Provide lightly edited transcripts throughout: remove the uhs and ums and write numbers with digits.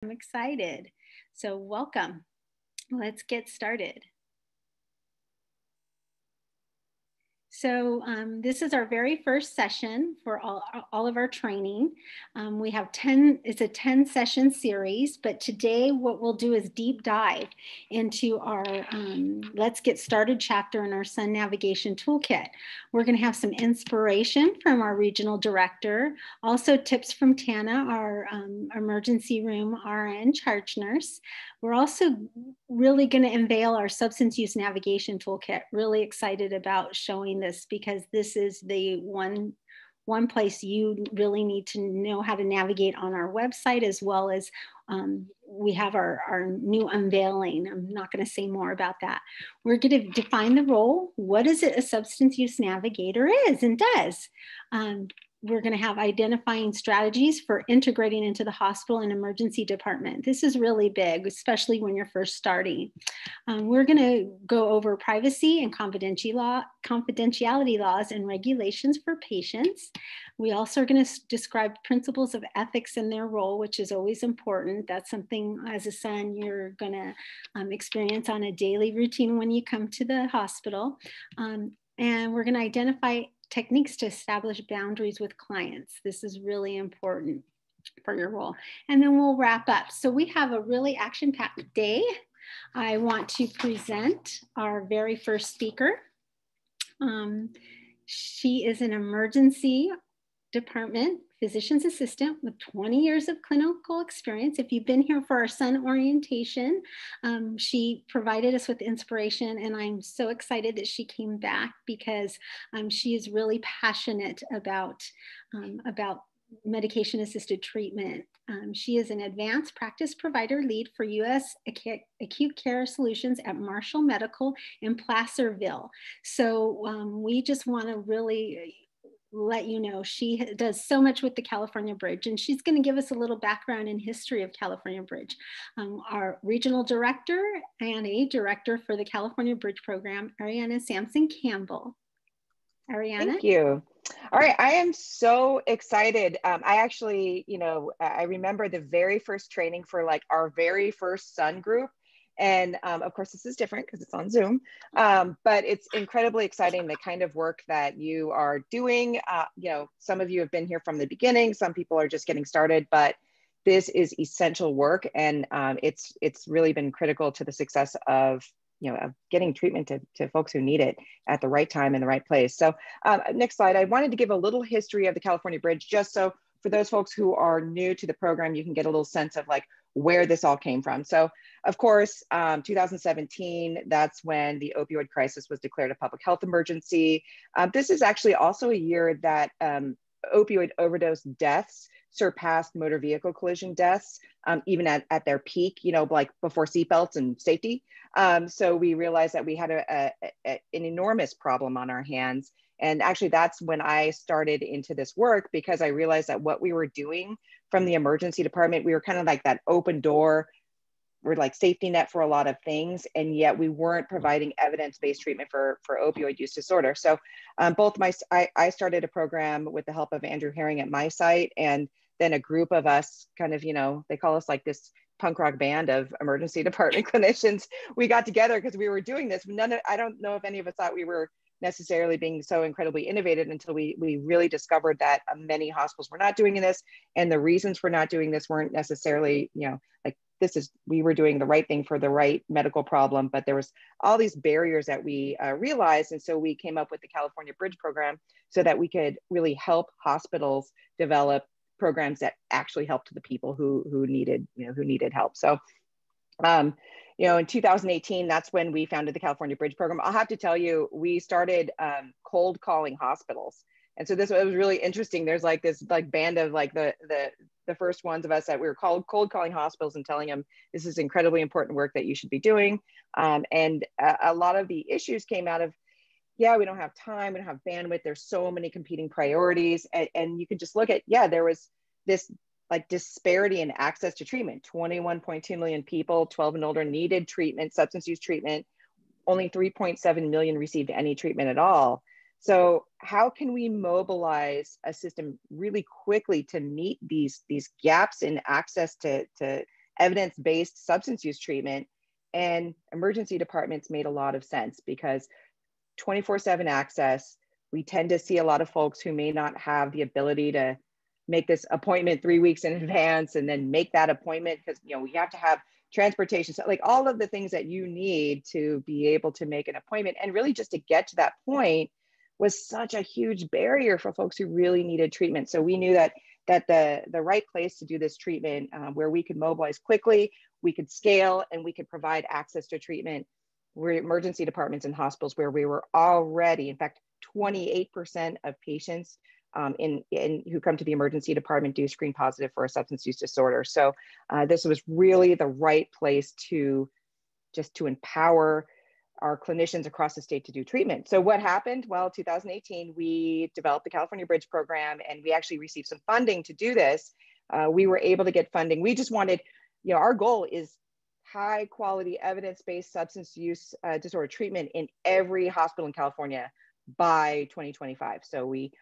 I'm excited. So welcome. Let's get started. So this is our very first session for all of our training. We have it's a 10 session series, but today what we'll do is deep dive into our Let's Get Started chapter in our Sun Navigation Toolkit. We're gonna have some inspiration from our regional director, also tips from Tana, our emergency room RN charge nurse. We're also really gonna unveil our substance use navigation toolkit. Really excited about showing this because this is the one place you really need to know how to navigate on our website, as well as we have our new unveiling. I'm not going to say more about that. We're going to define the role. What is it a substance use navigator is and does? We're going to have identifying strategies for integrating into the hospital and emergency department. This is really big, especially when you're first starting. We're going to go over privacy and confidentiality laws and regulations for patients. We also are going to describe principles of ethics in their role, which is always important. That's something as a son you're going to experience on a daily routine when you come to the hospital. And we're going to identify techniques to establish boundaries with clients. This is really important for your role. And then we'll wrap up. So we have a really action-packed day. I want to present our very first speaker. She is an emergency department physician's assistant with 20 years of clinical experience. If you've been here for our Sun orientation, she provided us with inspiration, and I'm so excited that she came back because she is really passionate about medication-assisted treatment. She is an advanced practice provider lead for U.S. Acute Care Solutions at Marshall Medical in Placerville. So we just want to really let you know she does so much with the California Bridge, and she's going to give us a little background and history of California Bridge. Our regional director and a director for the California Bridge program, Ariana Sampson Campbell. Ariana? Thank you. All right, I am so excited. I actually, I remember the very first training for like our very first Sun group. And of course, this is different because it's on Zoom, but it's incredibly exciting, the kind of work that you are doing. Some of you have been here from the beginning, some people are just getting started, but this is essential work. And it's really been critical to the success of getting treatment to folks who need it at the right time in the right place. So next slide, I wanted to give a little history of the California Bridge, just so for those folks who are new to the program, you can get a little sense of like where this all came from. So of course, 2017, that's when the opioid crisis was declared a public health emergency. This is actually also a year that opioid overdose deaths surpassed motor vehicle collision deaths, even at their peak, like before seatbelts and safety. So we realized that we had an enormous problem on our hands. And actually, that's when I started into this work, because I realized that what we were doing from the emergency department, we were kind of like that open door. We're like safety net for a lot of things, and yet we weren't providing evidence-based treatment for opioid use disorder. So I started a program with the help of Andrew Herring at my site, and then a group of us kind of, they call us like this punk rock band of emergency department clinicians. We got together because we were doing this. I don't know if any of us thought we were necessarily being so incredibly innovative until we really discovered that many hospitals were not doing this, and the reasons for not doing this weren't necessarily, like we were doing the right thing for the right medical problem, but there was all these barriers that we realized. And so we came up with the California Bridge program so that we could really help hospitals develop programs that actually helped the people who needed help. So in 2018, that's when we founded the California Bridge program. I'll have to tell you, we started cold calling hospitals. And so it was really interesting. There's like this like band of like the first ones of us that we were cold calling hospitals and telling them this is incredibly important work that you should be doing. And a lot of the issues came out of, we don't have time, we don't have bandwidth. There's so many competing priorities. And you can just look at, there was this like disparity in access to treatment. 21.2 million people, 12 and older, needed treatment, substance use treatment. Only 3.7 million received any treatment at all. So how can we mobilize a system really quickly to meet these gaps in access to evidence-based substance use treatment. And emergency departments made a lot of sense because 24/7 access, we tend to see a lot of folks who may not have the ability to make this appointment 3 weeks in advance and then make that appointment because, you know, we have to have transportation, so like all of the things that you need to be able to make an appointment and really just to get to that point was such a huge barrier for folks who really needed treatment. So we knew that the right place to do this treatment, where we could mobilize quickly, we could scale, and we could provide access to treatment, were emergency departments and hospitals where we were already, in fact, 28% of patients who come to the emergency department do screen positive for a substance use disorder. So this was really the right place to empower our clinicians across the state to do treatment. So what happened? Well, 2018, we developed the California Bridge program, and we actually received some funding to do this. We were able to get funding. We just wanted, you know, our goal is high quality evidence-based substance use disorder treatment in every hospital in California by 2025. So we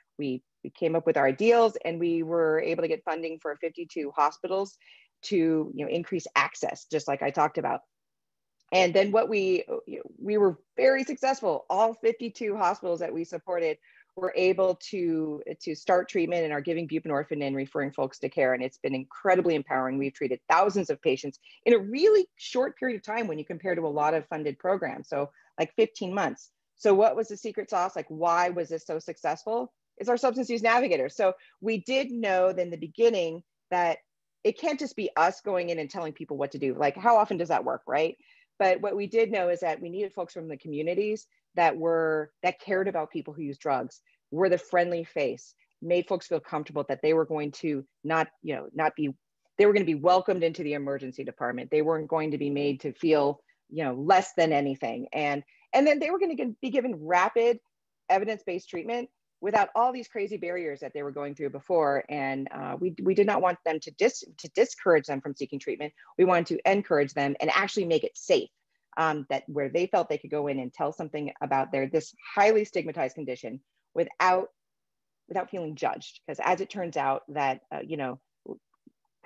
came up with our ideals, and we were able to get funding for 52 hospitals to, you know, increase access, just like I talked about. And then what we were very successful. All 52 hospitals that we supported were able to start treatment and are giving buprenorphine and referring folks to care. And it's been incredibly empowering. We've treated thousands of patients in a really short period of time when you compare to a lot of funded programs. So like 15 months. So what was the secret sauce? Like, why was this so successful? It's our substance use navigators. So we did know in the beginning that it can't just be us going in and telling people what to do. Like, how often does that work, right? But what we did know is that we needed folks from the communities that cared about people who use drugs, were the friendly face, made folks feel comfortable that they were going to they were going to be welcomed into the emergency department. They weren't going to be made to feel, you know, less than anything. And then they were going to be given rapid evidence-based treatment without all these crazy barriers that they were going through before. And we did not want them to discourage them from seeking treatment. We wanted to encourage them and actually make it safe, that where they felt they could go in and tell something about this highly stigmatized condition without feeling judged. Because as it turns out that, you know,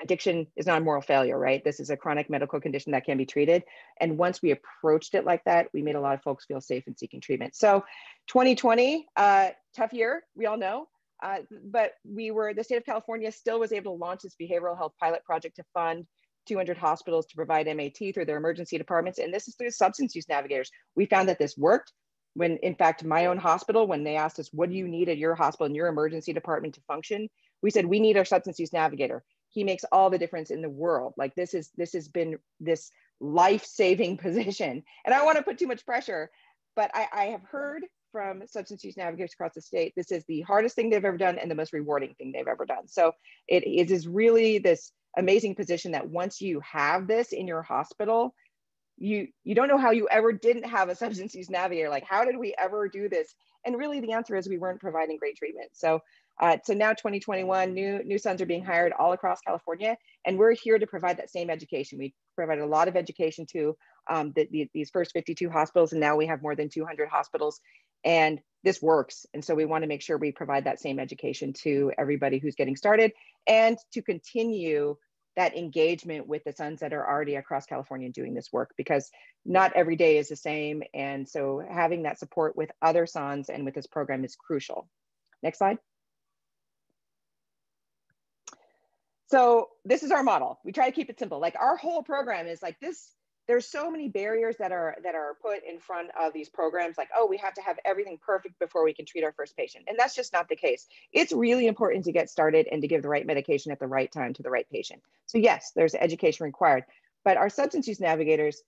addiction is not a moral failure, right? This is a chronic medical condition that can be treated. And once we approached it like that, we made a lot of folks feel safe in seeking treatment. So 2020, tough year, we all know, but the state of California still was able to launch this behavioral health pilot project to fund 200 hospitals to provide MAT through their emergency departments. And this is through substance use navigators. We found that this worked. When, in fact, my own hospital, when they asked us, what do you need at your hospital and your emergency department to function? We said, we need our substance use navigator. He makes all the difference in the world. Like, this has been this life-saving position. And I don't want to put too much pressure, but I have heard from substance use navigators across the state, this is the hardest thing they've ever done and the most rewarding thing they've ever done. So it is really this amazing position that once you have this in your hospital, you don't know how you ever didn't have a substance use navigator. Like, how did we ever do this? And really the answer is we weren't providing great treatment. So now 2021, new sons are being hired all across California, and we're here to provide that same education. We provided a lot of education to these first 52 hospitals, and now we have more than 200 hospitals, and this works. And so we want to make sure we provide that same education to everybody who's getting started, and to continue that engagement with the sons that are already across California doing this work, because not every day is the same. And so having that support with other sons and with this program is crucial. Next slide. So this is our model. We try to keep it simple. Like, our whole program is like this. There's so many barriers that are put in front of these programs, like, oh, we have to have everything perfect before we can treat our first patient. And that's just not the case. It's really important to get started and to give the right medication at the right time to the right patient. So yes, there's education required, but our substance use navigators,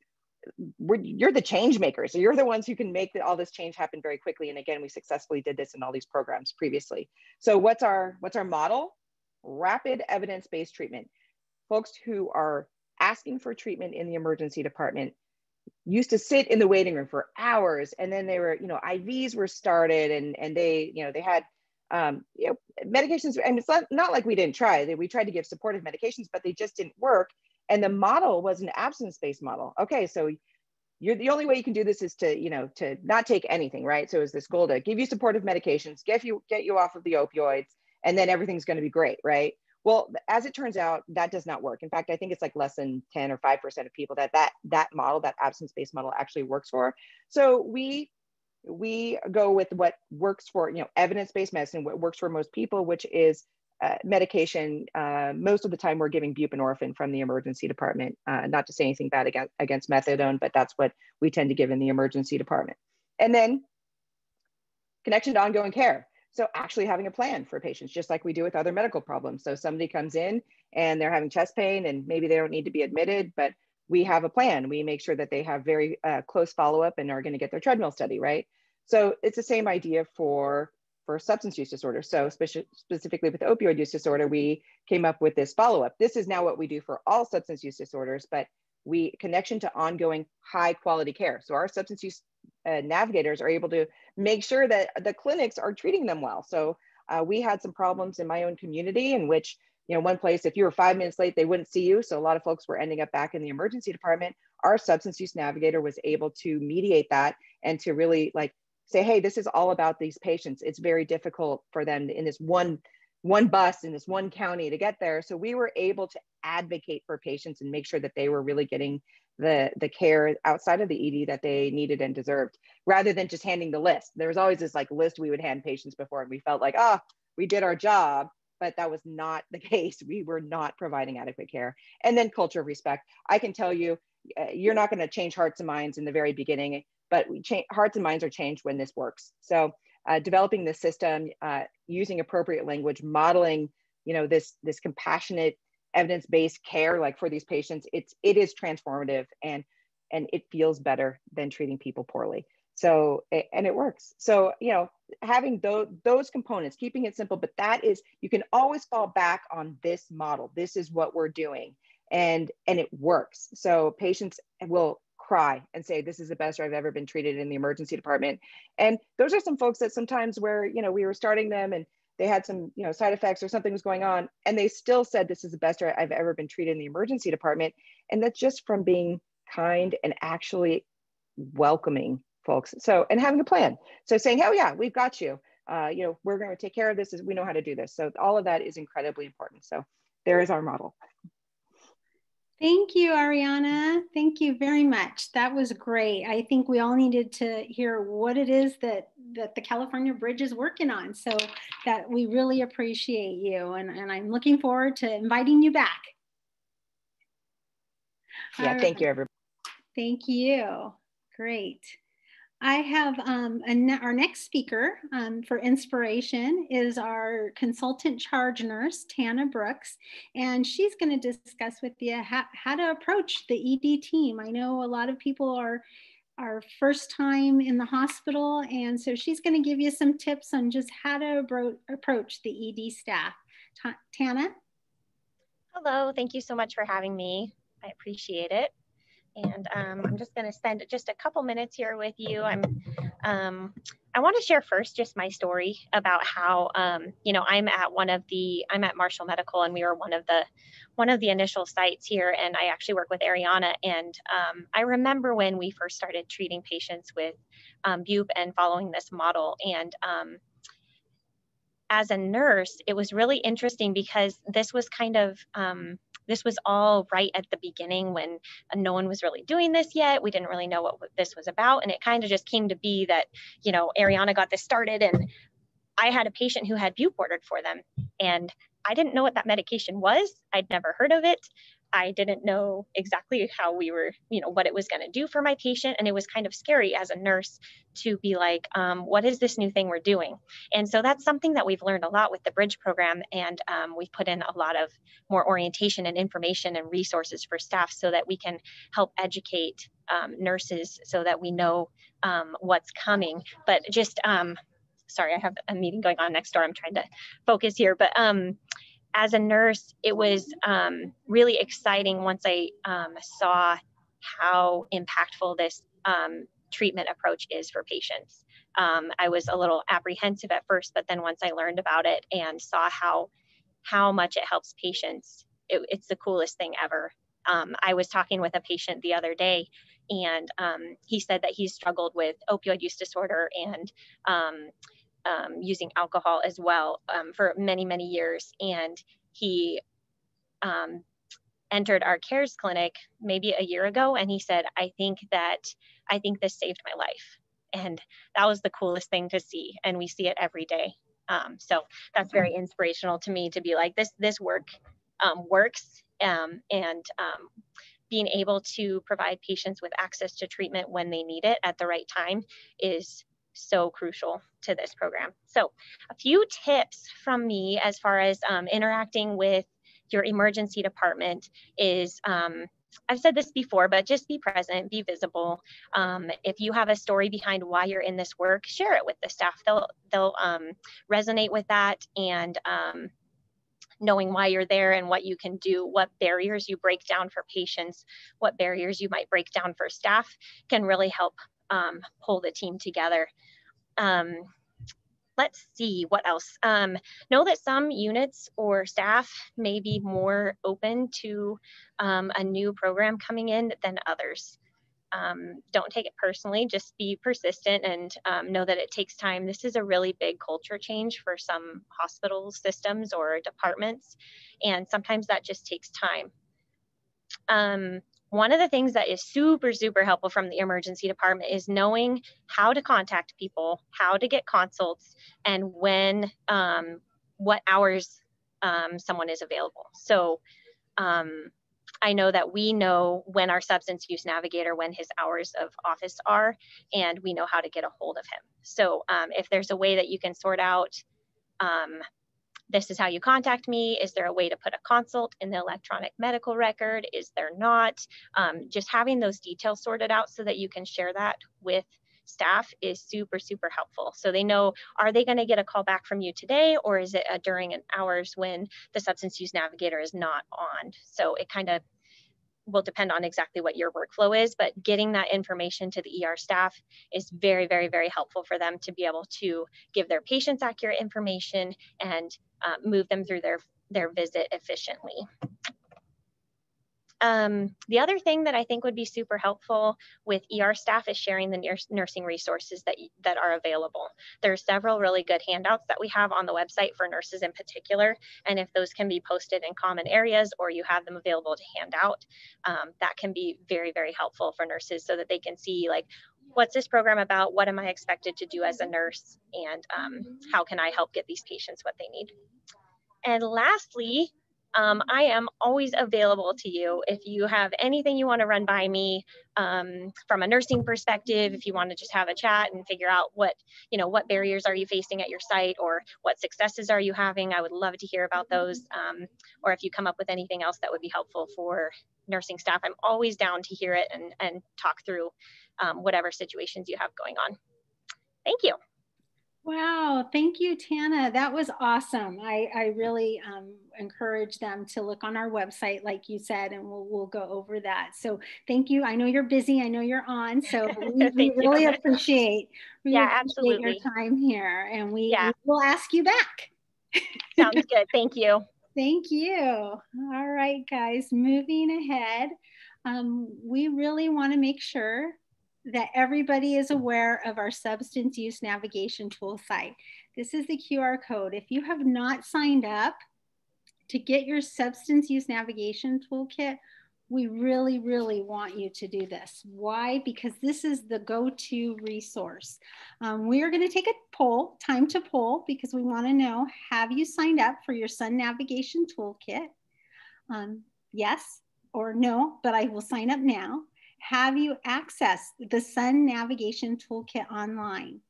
you're the change makers. So you're the ones who can make all this change happen very quickly. And again, we successfully did this in all these programs previously. So what's our model? Rapid evidence-based treatment. Folks who are asking for treatment in the emergency department used to sit in the waiting room for hours, and then they were, IVs were started, and they had medications. And it's not like we didn't try. We tried to give supportive medications, but they just didn't work. And the model was an abstinence-based model. Okay, so the only way you can do this is to not take anything, right? So it's this goal to give you supportive medications, get you off of the opioids, and then everything's going to be great, right? Well, as it turns out, that does not work. In fact, I think it's like less than 10 or 5% of people that model, that absence-based model, actually works for. So we go with what works for, evidence-based medicine, what works for most people, which is medication. Most of the time we're giving buprenorphine from the emergency department, not to say anything bad against methadone, but that's what we tend to give in the emergency department. And then connection to ongoing care. So actually having a plan for patients, just like we do with other medical problems. So somebody comes in and they're having chest pain and maybe they don't need to be admitted, but we have a plan. We make sure that they have very close follow-up and are going to get their treadmill study, right? So it's the same idea for substance use disorder. So specifically with opioid use disorder, we came up with this follow-up. This is now what we do for all substance use disorders, but connection to ongoing high quality care. So our substance use navigators are able to make sure that the clinics are treating them well. So we had some problems in my own community in which, one place, if you were 5 minutes late, they wouldn't see you. So a lot of folks were ending up back in the emergency department. Our substance use navigator was able to mediate that and to really say, hey, this is all about these patients. It's very difficult for them in this one bus in this one county to get there. So we were able to advocate for patients and make sure that they were really getting the care outside of the ED that they needed and deserved, rather than just handing the list. There was always this list we would hand patients before, and we felt like, we did our job, but that was not the case. We were not providing adequate care. And then culture of respect. I can tell you, you're not going to change hearts and minds in the very beginning, but hearts and minds are changed when this works. So developing the system, using appropriate language, modeling, this compassionate, evidence-based care, for these patients, it is transformative and it feels better than treating people poorly. So, and it works. So, having those components, keeping it simple, but you can always fall back on this model. This is what we're doing, and it works. So patients will cry and say, this is the best I've ever been treated in the emergency department. And those are some folks that sometimes where, we were starting them and they had some, side effects or something was going on, and they still said, this is the best I've ever been treated in the emergency department. And that's just from being kind and actually welcoming folks. So, and having a plan. So saying, oh yeah, we've got you. We're going to take care of this. We know how to do this. So all of that is incredibly important. So there is our model. Thank you, Ariana. Thank you very much. That was great. I think we all needed to hear what it is that the California Bridge is working on. So that we really appreciate you. And I'm looking forward to inviting you back. Yeah, thank you, everybody. Thank you. Great. I have our next speaker for inspiration is our consultant charge nurse, Tana Brooks, and she's going to discuss with you how to approach the ED team. I know a lot of people are first time in the hospital, and so she's going to give you some tips on just how to approach the ED staff. Tana? Hello, thank you so much for having me. I appreciate it. And I'm just going to spend just a couple minutes here with you. I want to share first just my story about how, I'm at Marshall Medical, and we were one of the initial sites here, and I actually work with Ariana. And I remember when we first started treating patients with BUP and following this model. And as a nurse, it was really interesting because this was this was all right at the beginning when no one was really doing this yet. We didn't really know what this was about. And it kind of just came to be that, Ariana got this started, and I had a patient who had BUP ordered for them. And I didn't know what that medication was. I'd never heard of it. I didn't know exactly how we were, what it was going to do for my patient. And it was kind of scary as a nurse to be like, what is this new thing we're doing? And so that's something that we've learned a lot with the Bridge program. And we've put in a lot of more orientation and information and resources for staff so that we can help educate nurses so that we know what's coming. But just, sorry, I have a meeting going on next door. I'm trying to focus here. But as a nurse, it was really exciting once I saw how impactful this treatment approach is for patients. I was a little apprehensive at first, but then once I learned about it and saw how much it helps patients, it's the coolest thing ever. I was talking with a patient the other day, and he said that he struggled with opioid use disorder and using alcohol as well for many, many years. And he entered our CARES clinic maybe a year ago, and he said, I think this saved my life. And that was the coolest thing to see. And we see it every day. So that's very inspirational to me, to be like, this work works, and being able to provide patients with access to treatment when they need it at the right time is so crucial to this program. So a few tips from me as far as interacting with your emergency department is, I've said this before, but just be present, be visible. If you have a story behind why you're in this work, share it with the staff. They'll resonate with that, and knowing why you're there and what you can do, what barriers you break down for patients, what barriers you might break down for staff, can really help pull the team together. Let's see what else. Know that some units or staff may be more open to a new program coming in than others. Don't take it personally, just be persistent, and know that it takes time. This is a really big culture change for some hospital systems or departments, and sometimes that just takes time. One of the things that is super, super helpful from the emergency department is knowing how to contact people, how to get consults, and when, what hours someone is available. So I know that we know when our substance use navigator, when his hours of office are, and we know how to get a hold of him. So if there's a way that you can sort out, this is how you contact me. Is there a way to put a consult in the electronic medical record? Is there not? Just having those details sorted out so that you can share that with staff is super, super helpful. So they know, are they going to get a call back from you today, or is it during hours when the substance use navigator is not on? So it kind of will depend on exactly what your workflow is, but getting that information to the ER staff is very, very, very helpful for them to be able to give their patients accurate information and move them through their visit efficiently. The other thing that I think would be super helpful with ER staff is sharing the nursing resources that are available. There are several really good handouts that we have on the website for nurses in particular, and if those can be posted in common areas or you have them available to hand out, that can be very, very helpful for nurses so that they can see, like, what's this program about? What am I expected to do as a nurse? And how can I help get these patients what they need? And lastly, I am always available to you if you have anything you want to run by me from a nursing perspective. If you want to just have a chat and figure out what barriers are you facing at your site, or what successes are you having, I would love to hear about those. Or if you come up with anything else that would be helpful for nursing staff, I'm always down to hear it and talk through whatever situations you have going on. Thank you. Wow, thank you, Tana. That was awesome. I really encourage them to look on our website, like you said, and we'll go over that. So thank you. I know you're busy. I know you're on. So we really appreciate your time here, and we will ask you back. Sounds good. Thank you. Thank you. All right, guys, moving ahead. We really want to make sure that everybody is aware of our substance use navigation tool site. This is the QR code. If you have not signed up to get your substance use navigation toolkit, we really, really want you to do this. Why? Because this is the go-to resource. We are going to take a poll, time to poll, because we want to know, have you signed up for your Sun Navigation Toolkit? Yes or no, but I will sign up now. Have you accessed the Sun Navigation Toolkit online?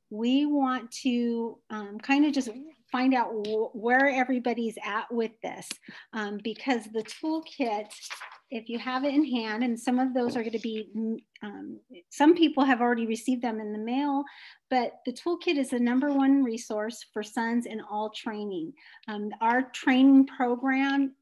We want to kind of just find out where everybody's at with this, because the toolkit, if you have it in hand, and some of those are going to be, some people have already received them in the mail, but the toolkit is the #1 resource for SUNs in all training. Our training program,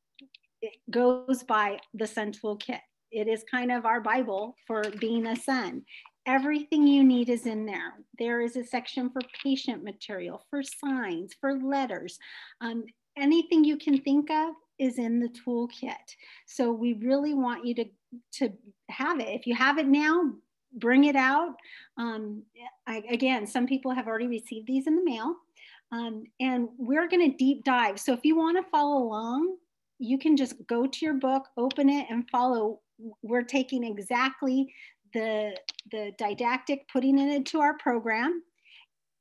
it goes by the Sun Toolkit. It is kind of our Bible for being a Sun. Everything you need is in there. There is a section for patient material, for signs, for letters. Anything you can think of is in the toolkit. So we really want you to have it. If you have it now, bring it out. Again, some people have already received these in the mail. And we're going to deep dive. So if you want to follow along, you can just go to your book, open it, and follow. We're taking exactly the didactic, putting it into our program.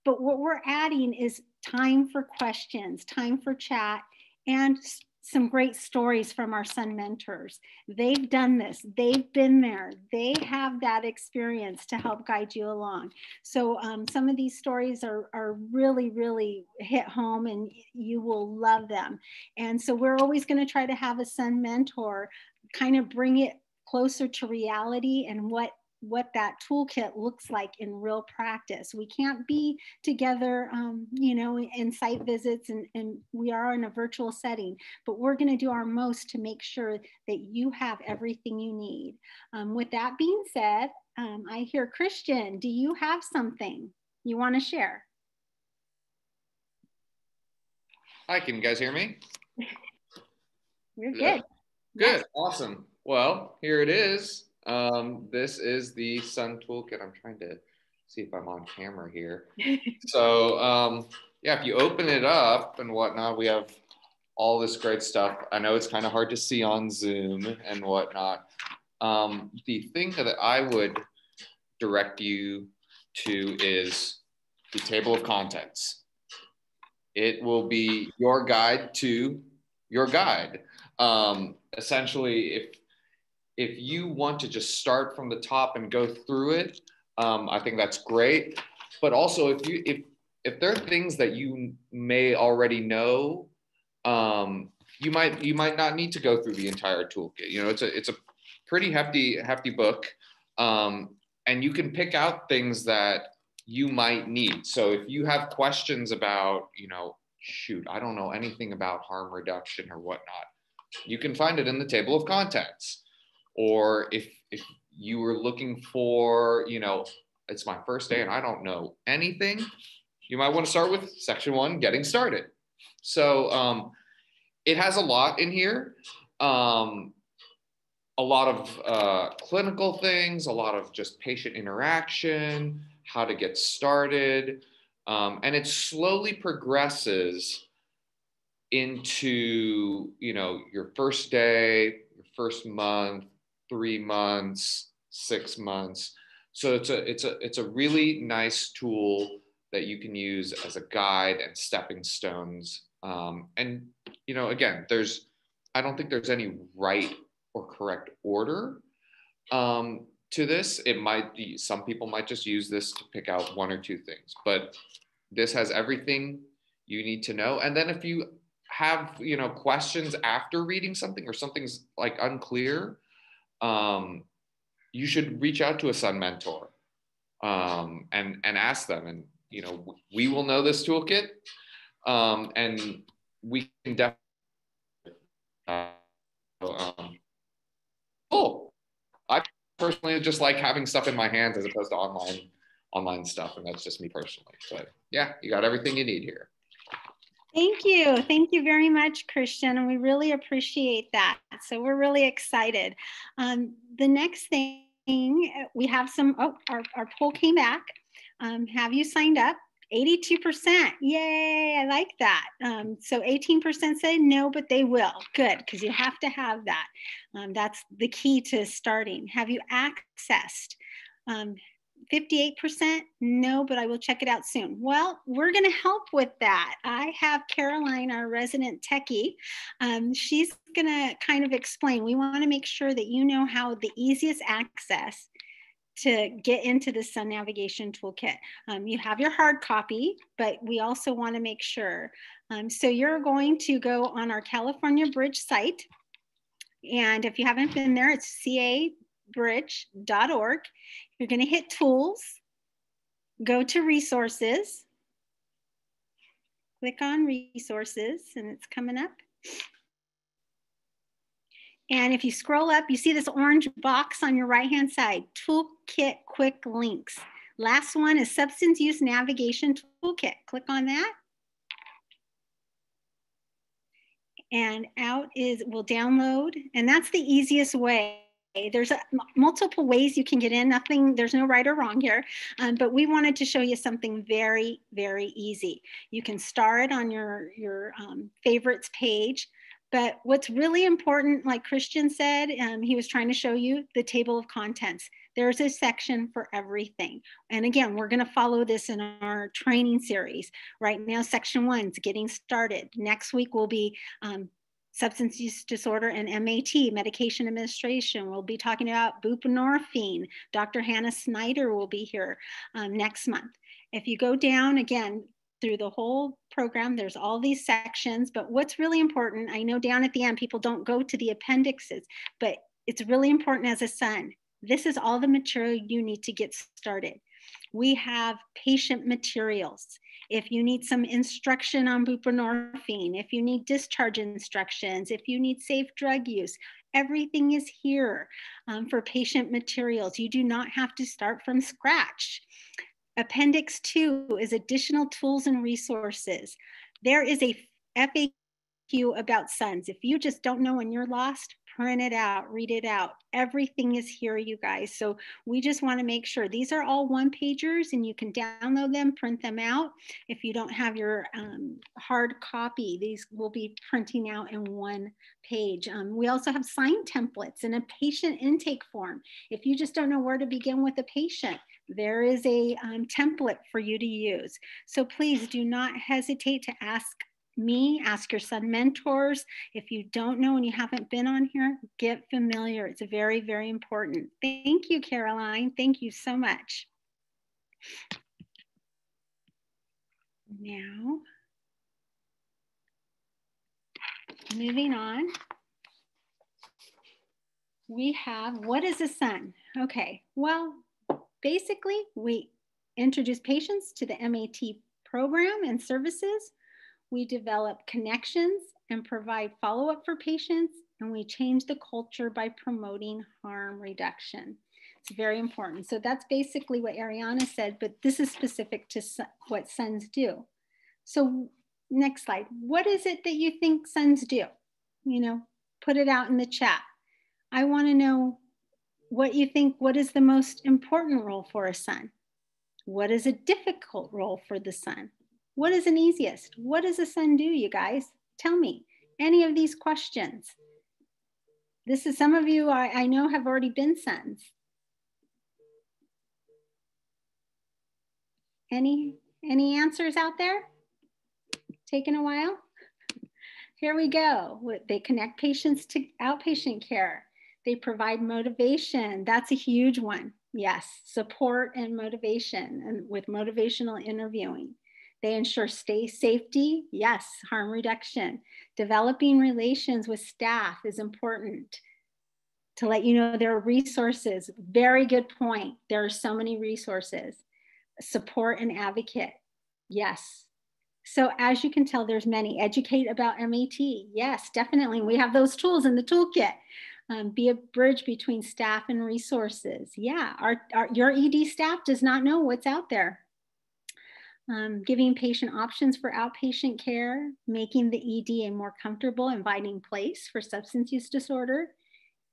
But what we're adding is time for questions, time for chat, and some great stories from our Sun mentors. They've done this, they've been there, they have that experience to help guide you along. So some of these stories are really, really hit home, and you will love them. And so we're always going to try to have a Sun mentor kind of bring it closer to reality and what that toolkit looks like in real practice. We can't be together, you know, in site visits, and we are in a virtual setting, but we're going to do our most to make sure that you have everything you need. With that being said, I hear Christian, do you have something you want to share? Hi, can you guys hear me? We're good. Good, Yes. awesome. Well, here it is. This is the Sun Toolkit. I'm trying to see if I'm on camera here. So yeah, if you open it up and whatnot, we have all this great stuff. I know it's kind of hard to see on Zoom and whatnot. The thing that I would direct you to is the table of contents. It will be your guide to your guide. Essentially, if you want to just start from the top and go through it, I think that's great. But also, if there are things that you may already know, you might not need to go through the entire toolkit. You know, it's a pretty hefty book, and you can pick out things that you might need. So if you have questions about, you know, shoot, I don't know anything about harm reduction or whatnot, you can find it in the table of contents. Or if you were looking for, you know, it's my first day and I don't know anything, you might want to start with section 1, getting started. So it has a lot in here. A lot of clinical things, a lot of just patient interaction, how to get started. And it slowly progresses into, you know, your first day, your first month, 3 months, 6 months. So it's a really nice tool that you can use as a guide and stepping stones. And you know, again, I don't think there's any right or correct order to this. It might be, some people might just use this to pick out 1 or 2 things, but this has everything you need to know. And then if you have, you know, questions after reading something or something's like unclear, you should reach out to a Sun mentor and ask them. And you know, we will know this toolkit, and we can definitely. Cool. I personally just like having stuff in my hands as opposed to online stuff, and that's just me personally. But yeah, you got everything you need here. Thank you. Thank you very much, Christian. And we really appreciate that. So we're really excited. The next thing, we have some, our poll came back. Have you signed up? 82%. Yay, I like that. So 18% say no, but they will. Good, because you have to have that. That's the key to starting. Have you accessed? 58% no, but I will check it out soon. Well, we're going to help with that. I have Caroline, our resident techie. She's going to kind of explain. We want to make sure that you know how the easiest access to get into the Sun Navigation Toolkit. You have your hard copy, but we also want to make sure. So you're going to go on our California Bridge site. And if you haven't been there, it's cabridge.org. You're going to hit Tools, go to Resources, click on Resources, and it's coming up. And if you scroll up, you see this orange box on your right-hand side, Toolkit Quick Links. Last one is Substance Use Navigation Toolkit. Click on that. And out is, we'll download, and that's the easiest way There's multiple ways you can get in. There's no right or wrong here, but we wanted to show you something very, very easy. You can star it on your favorites page. But what's really important, like Christian said, he was trying to show you the table of contents. There's a section for everything. And again, we're going to follow this in our training series. Right now, section 1 is getting started. Next week will be substance use disorder and MAT, medication administration. We'll be talking about buprenorphine. Dr. Hannah Snyder will be here next month. If you go down again, through the whole program, there's all these sections, but what's really important, I know down at the end, people don't go to the appendixes, but it's really important as a son. This is all the material you need to get started. We have patient materials. If you need some instruction on buprenorphine, if you need discharge instructions, if you need safe drug use, everything is here for patient materials. You do not have to start from scratch. Appendix 2 is additional tools and resources. There is a FAQ about SUNS. If you just don't know and you're lost, print it out, read it out. Everything is here, you guys. So we just want to make sure these are all one-pagers and you can download them, print them out. If you don't have your hard copy, these will be printing out in one page. We also have sign templates and a patient intake form. If you just don't know where to begin with a patient, there is a template for you to use. So please do not hesitate to ask me, ask your son mentors. If you don't know and you haven't been on here, get familiar. It's very, very important. Thank you, Caroline. Thank you so much. Now, moving on. We have, what is a SUN? Okay, well, basically, we introduce patients to the MAT program and services. We develop connections and provide follow-up for patients, and we change the culture by promoting harm reduction. It's very important. So that's basically what Ariana said, but this is specific to what SUNS do. So next slide. What is it that you think SUNS do? You know, put it out in the chat. I want to know what you think. What is the most important role for a SUN? What is a difficult role for the SUN? What is an easiest? What does a SUN do, you guys? Tell me any of these questions. This is some of you I know have already been SUNs. Any answers out there? Taking a while? Here we go. They connect patients to outpatient care. They provide motivation. That's a huge one. Yes, support and motivation, and with motivational interviewing. They ensure safety. Yes, harm reduction. Developing relations with staff is important. To let you know there are resources. Very good point. There are so many resources. Support and advocate. Yes. So as you can tell, there's many. Educate about MAT. Yes, definitely. We have those tools in the toolkit. Be a bridge between staff and resources. Yeah, your ED staff does not know what's out there. Giving patient options for outpatient care, making the ED a more comfortable, inviting place for substance use disorder,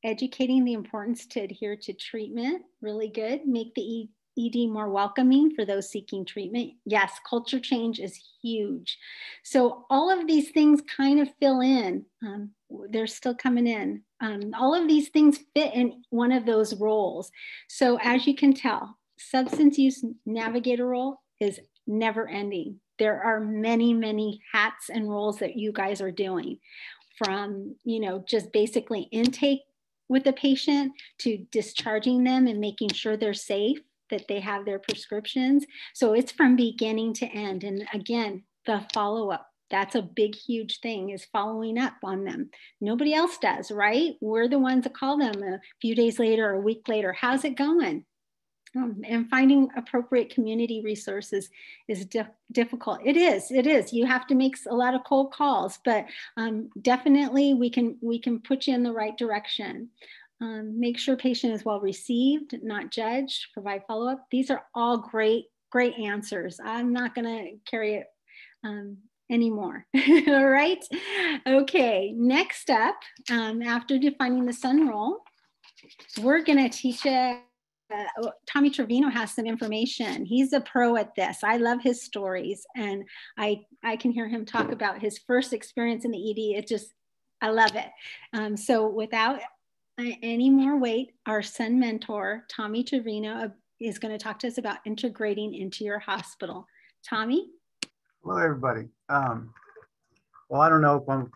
educating the importance to adhere to treatment, really good. Make the ED more welcoming for those seeking treatment. Yes, culture change is huge. So all of these things kind of fill in. They're still coming in. All of these things fit in one of those roles. So as you can tell, substance use navigator role is never ending. There are many, many hats and roles that you guys are doing, from, you know, just basically intake with the patient to discharging them and making sure they're safe, that they have their prescriptions. So it's from beginning to end. And again, the follow-up, that's a big, huge thing, is following up on them. Nobody else does, right? We're the ones that call them a few days later or a week later. How's it going? And finding appropriate community resources is difficult. It is. You have to make a lot of cold calls, but definitely we can put you in the right direction. Make sure patient is well received, not judged, provide follow-up. These are all great answers. I'm not gonna carry it anymore. All right. Okay, next up, after defining the SUN role, we're going to teach it. Tommy Trevino has some information. He's a pro at this. I love his stories, and I can hear him talk about his first experience in the ED. I love it. So without any more wait, our Sun mentor, Tommy Trevino, is going to talk to us about integrating into your hospital. Tommy? Hello, everybody. Well, I don't know if I'm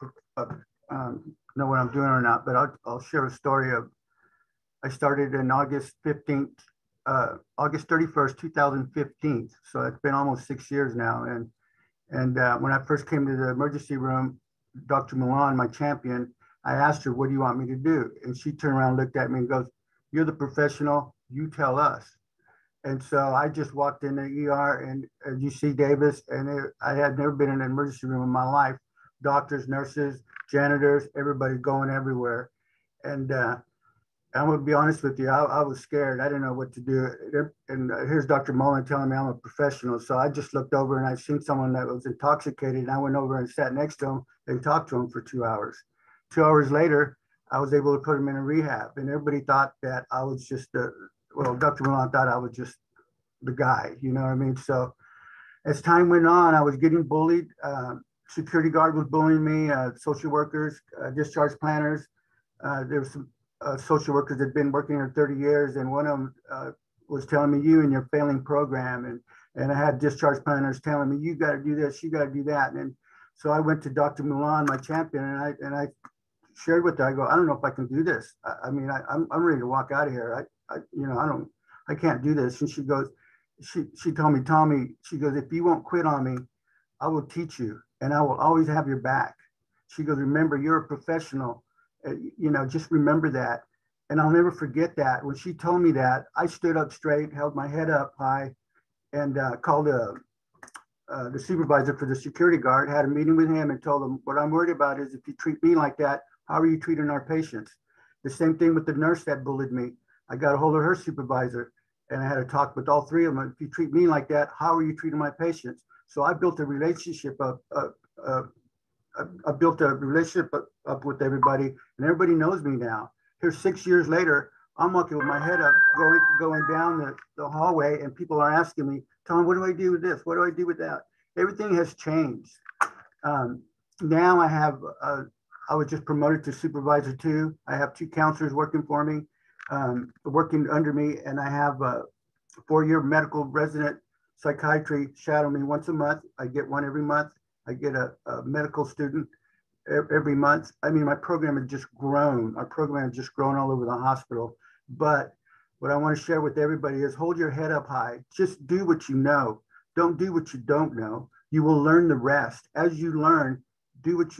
know what I'm doing or not, but I'll share a story of. I started in August 15th, August 31st, 2015. So it's been almost 6 years now. And when I first came to the emergency room, Dr. Milan, my champion, I asked her, "What do you want me to do?" And she turned around, looked at me, and goes, "You're the professional. You tell us." And so I just walked in the ER and UC Davis, and I had never been in an emergency room in my life. Doctors, nurses, janitors, everybody going everywhere. And I'm going to be honest with you, I was scared. I didn't know what to do. And here's Dr. Mullen telling me I'm a professional. So I just looked over and I seen someone that was intoxicated, and I went over and sat next to him and talked to him for 2 hours. 2 hours later, I was able to put him in a rehab, and everybody thought that I was just Dr. Mullen thought I was just the guy, you know what I mean? So as time went on, I was getting bullied. Security guard was bullying me, social workers, discharge planners. There was some social workers that had been working here 30 years, and one of them was telling me, "You and your failing program." And I had discharge planners telling me, "You got to do this, you got to do that." And so I went to Dr. Milan, my champion, and I shared with her. I go, "I don't know if I can do this. I'm ready to walk out of here. I can't do this." And she goes, she told me, "Tommy," she goes, "if you won't quit on me, I will teach you, and I will always have your back." She goes, "Remember, you're a professional. Just remember that." And I'll never forget that. When she told me that, I stood up straight, held my head up high, and called the supervisor for the security guard, had a meeting with him, and told him, "What I'm worried about is if you treat me like that, how are you treating our patients?" The same thing with the nurse that bullied me. I got a hold of her supervisor, and I had a talk with all three of them. "If you treat me like that, how are you treating my patients?" So I built a relationship up with everybody, and everybody knows me now. Here, 6 years later, I'm walking with my head up, going down the hallway, and people are asking me, "Tom, what do I do with this? What do I do with that?" Everything has changed. Now I was just promoted to supervisor 2. I have 2 counselors working for me, working under me, and I have a 4-year medical resident psychiatry shadow me once a month. I get one every month. I get a medical student every month. I mean, my program has just grown. Our program has just grown all over the hospital. But what I want to share with everybody is hold your head up high. Just do what you know. Don't do what you don't know. You will learn the rest. As you learn, do what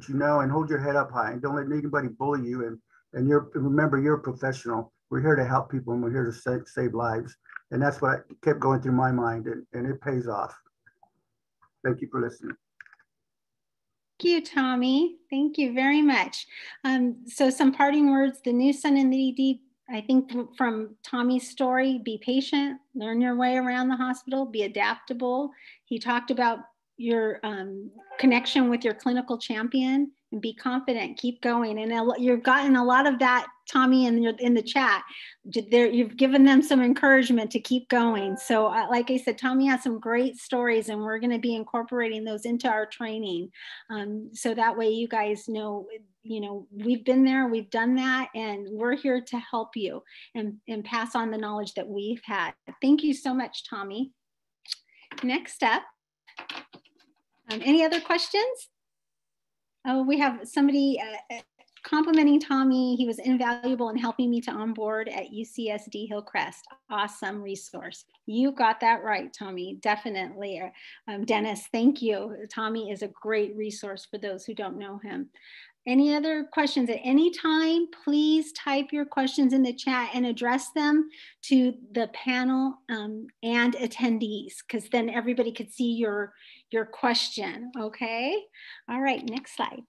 you know, and hold your head up high, and don't let anybody bully you. And remember, you're a professional. We're here to help people, and we're here to save lives. And that's what kept going through my mind, and it pays off. Thank you for listening. Thank you, Tommy. Thank you very much. So some parting words, the new Sun in the ED, I think from Tommy's story: be patient, learn your way around the hospital, be adaptable. He talked about your connection with your clinical champion, and be confident, keep going. And you've gotten a lot of that, Tommy, in the chat. You've given them some encouragement to keep going. So like I said, Tommy has some great stories, and we're going to be incorporating those into our training. So that way you guys know, we've been there, we've done that, and we're here to help you and pass on the knowledge that we've had. Thank you so much, Tommy. Next up, any other questions? Oh, we have somebody complimenting Tommy. He was invaluable in helping me to onboard at UCSD Hillcrest. Awesome resource. You got that right, Tommy. Definitely. Dennis, thank you. Tommy is a great resource for those who don't know him. Any other questions at any time? Please type your questions in the chat and address them to the panel and attendees, because then everybody could see your question, okay? All right, next slide.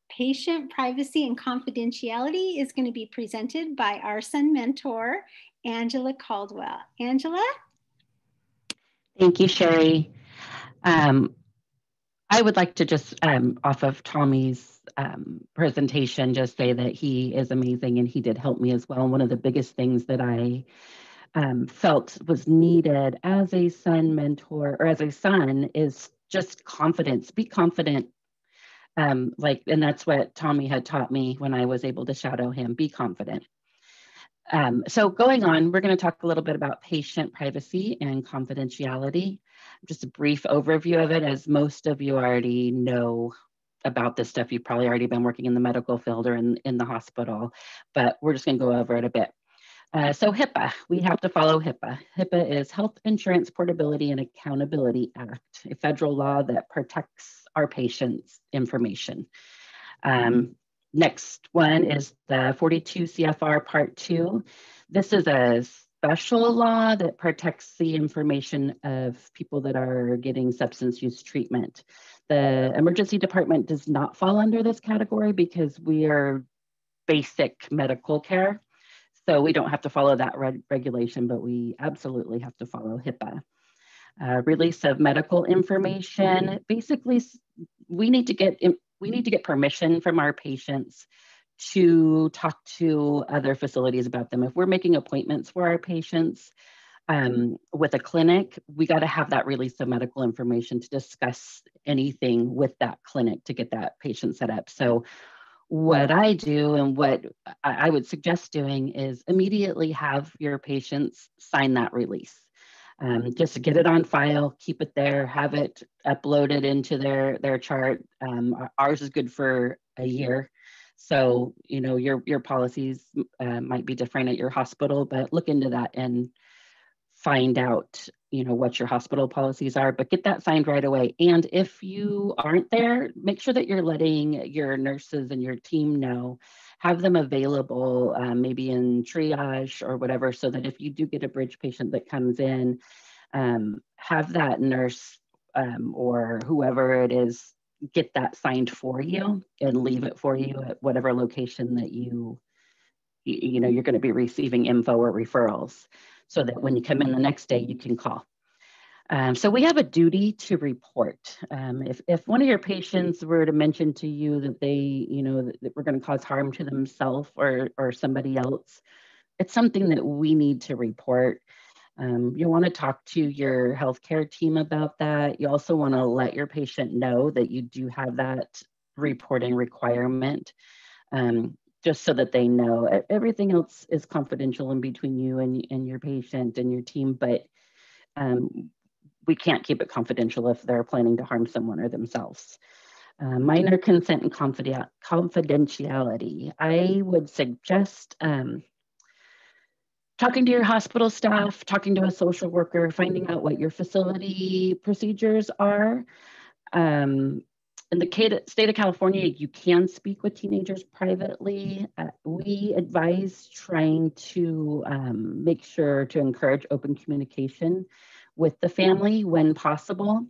Patient privacy and confidentiality is going to be presented by our Sun mentor, Angela Caldwell. Angela? Thank you, Sherry. I would like to just, off of Tommy's presentation, just say that he is amazing and he did help me as well. One of the biggest things that I felt was needed as a son mentor or as a son is just confidence. Be confident. And that's what Tommy had taught me when I was able to shadow him. Be confident. So going on, we're going to talk a little bit about patient privacy and confidentiality. Just a brief overview of it, as most of you already know about this stuff. You've probably already been working in the medical field or in the hospital, but we're just going to go over it a bit. So HIPAA, we have to follow HIPAA. HIPAA is Health Insurance Portability and Accountability Act, a federal law that protects our patients' information. Next one is the 42 CFR Part 2. This is a special law that protects the information of people that are getting substance use treatment. The emergency department does not fall under this category because we are basic medical care. So we don't have to follow that regulation, but we absolutely have to follow HIPAA. Release of medical information. Basically, we need to get permission from our patients to talk to other facilities about them. If we're making appointments for our patients with a clinic, we got to have that release of medical information to discuss anything with that clinic to get that patient set up. So what I do and what I would suggest doing is immediately have your patients sign that release. Just to get it on file, keep it there, have it uploaded into their chart. Ours is good for a year. So, you know, your policies might be different at your hospital, but look into that and find out, you know, what your hospital policies are, but get that signed right away. And if you aren't there, make sure that you're letting your nurses and your team know, have them available, maybe in triage or whatever, so that if you do get a bridge patient that comes in, have that nurse or whoever it is get that signed for you and leave it for you at whatever location that you know you're going to be receiving info or referrals, so that when you come in the next day, you can call. So we have a duty to report. If one of your patients were to mention to you that they, you know, that we're going to cause harm to themselves or somebody else, it's something that we need to report. You want to talk to your healthcare team about that. You also want to let your patient know that you do have that reporting requirement. Just so that they know. Everything else is confidential in between you and your patient and your team, but we can't keep it confidential if they're planning to harm someone or themselves. Minor consent and confidentiality. I would suggest talking to your hospital staff, talking to a social worker, finding out what your facility procedures are. In the state of California, you can speak with teenagers privately. We advise trying to make sure to encourage open communication with the family when possible.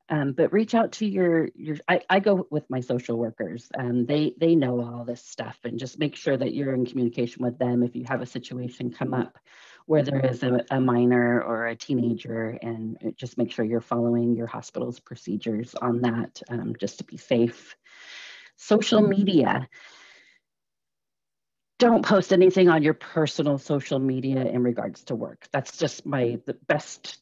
But reach out to I go with my social workers. They know all this stuff, and just make sure that you're in communication with them if you have a situation come up where there is a minor or a teenager, and just make sure you're following your hospital's procedures on that, just to be safe. Social media. Don't post anything on your personal social media in regards to work. That's just the best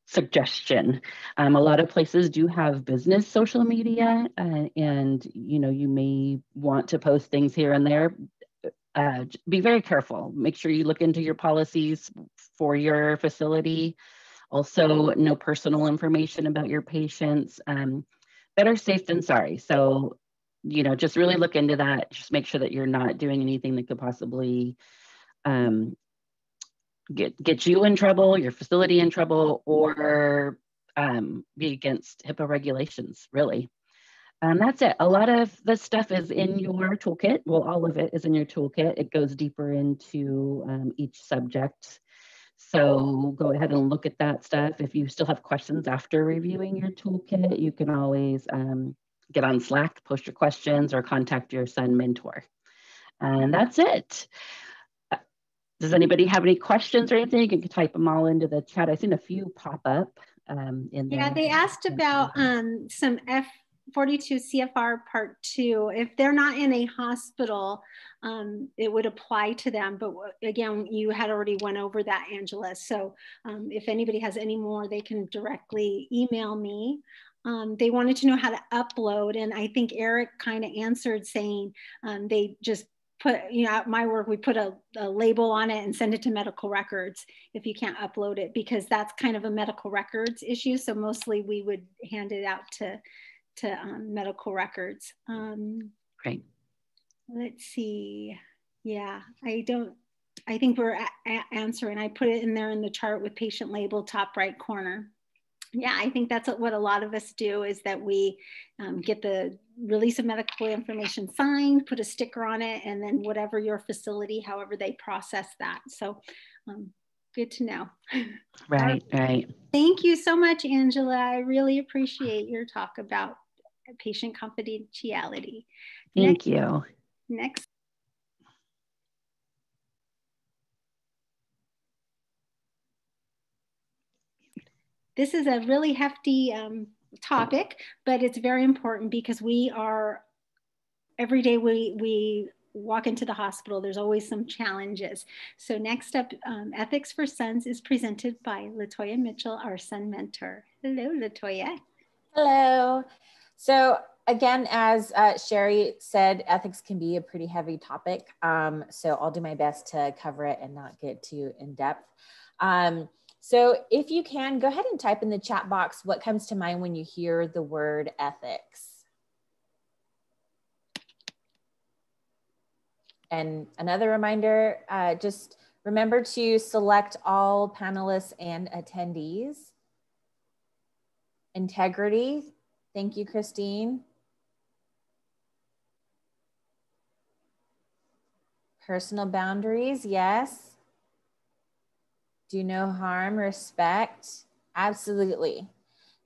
suggestion. A lot of places do have business social media, and you know, you may want to post things here and there. Be very careful. Make sure you look into your policies for your facility. Also, no personal information about your patients. Better safe than sorry. So, you know, just really look into that. Just make sure that you're not doing anything that could possibly get you in trouble, your facility in trouble, or be against HIPAA regulations, really. That's it. A lot of the stuff is in your toolkit. Well, all of it is in your toolkit. It goes deeper into each subject. So go ahead and look at that stuff. If you still have questions after reviewing your toolkit, you can always get on Slack, post your questions, or contact your son mentor. And that's it. Does anybody have any questions or anything? You can type them all into the chat. I've seen a few pop up. in there. Yeah, they asked about some F42 CFR Part 2. If they're not in a hospital, it would apply to them. But again, you had already went over that, Angela. So if anybody has any more, they can directly email me. They wanted to know how to upload. And I think Eric kind of answered saying they just put, you know, at my work, we put a label on it and send it to medical records if you can't upload it, because that's kind of a medical records issue. So mostly we would hand it out to medical records. Great. Let's see. Yeah, I think we're answering. I put it in there in the chart with patient label, top right corner. Yeah, I think that's what a lot of us do, is that we get the release of medical information signed, put a sticker on it, and then whatever your facility, however they process that. So good to know. Right, right. Thank you so much, Angela. I really appreciate your talk about patient confidentiality. Thank you. Next. This is a really hefty topic, but it's very important because every day we walk into the hospital, there's always some challenges. So next up, Ethics for Sons is presented by Latoya Mitchell, our son mentor. Hello, Latoya. Hello. So again, as Sherry said, ethics can be a pretty heavy topic. So I'll do my best to cover it and not get too in depth. So if you can, go ahead and type in the chat box what comes to mind when you hear the word ethics. And another reminder, just remember to select all panelists and attendees. Integrity. Thank you, Christine. Personal boundaries, yes. Do no harm, respect, absolutely.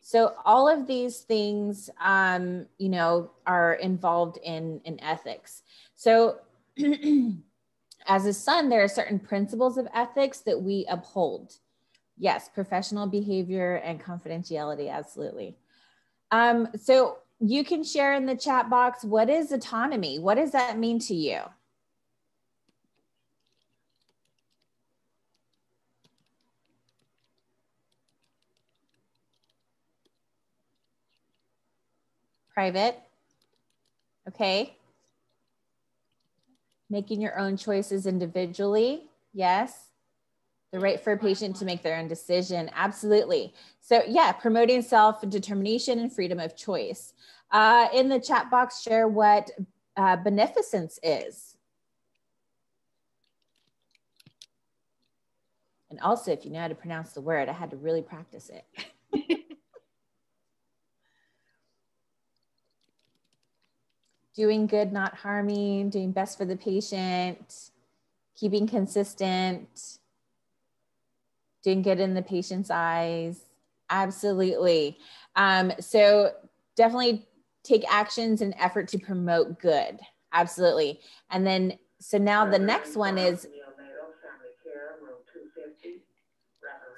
So all of these things, you know, are involved in ethics. So as a son, there are certain principles of ethics that we uphold. Yes, professional behavior and confidentiality, absolutely. So you can share in the chat box, what is autonomy? What does that mean to you? Private, okay. Making your own choices individually, yes. The right for a patient to make their own decision, absolutely. So yeah, promoting self-determination and freedom of choice. In the chat box, share what beneficence is. And also, if you know how to pronounce the word, I had to really practice it. Doing good, not harming, doing best for the patient, keeping consistent, doing good in the patient's eyes. Absolutely. So definitely take actions and effort to promote good. Absolutely. And then, so now the next one is,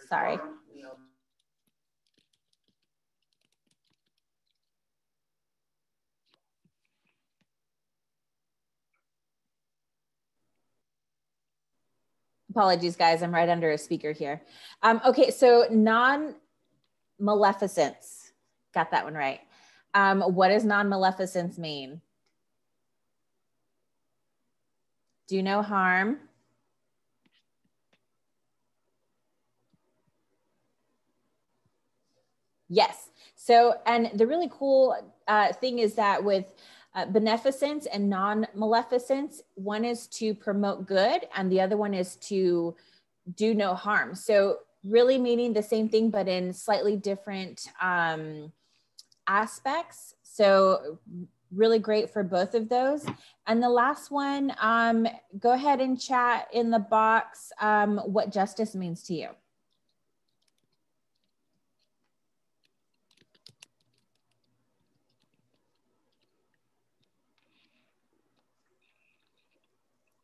sorry. Apologies, guys. I'm right under a speaker here. Okay, so non-maleficence. Got that one right. What does non-maleficence mean? Do no harm. Yes. So, and the really cool thing is that with beneficence and non-maleficence, one is to promote good and the other one is to do no harm. So really meaning the same thing, but in slightly different aspects. So really great for both of those. And the last one, go ahead and chat in the box what justice means to you.